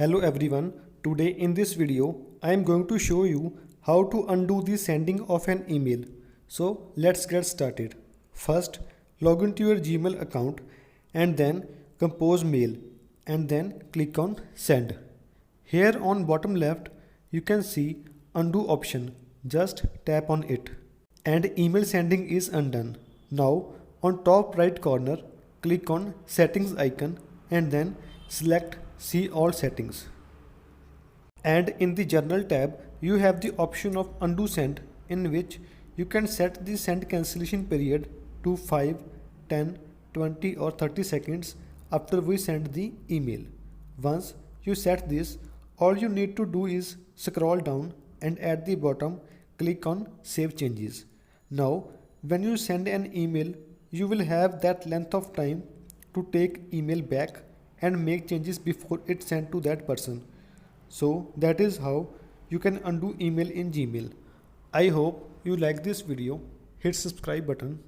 Hello everyone, today in this video I am going to show you how to undo the sending of an email. So let's get started. First, log into your Gmail account and then compose mail and then click on send. Here on bottom left you can see undo option, just tap on it and email sending is undone. Now on top right corner click on settings icon and then select see all settings. And in the journal tab you have the option of undo send, in which you can set the send cancellation period to 5, 10, 20 or 30 seconds after we send the email. Once you set this, all you need to do is scroll down and at the bottom click on save changes. Now when you send an email you will have that length of time to take email back and make changes before it's sent to that person. So that is how you can undo email in Gmail. I hope you like this video. Hit subscribe button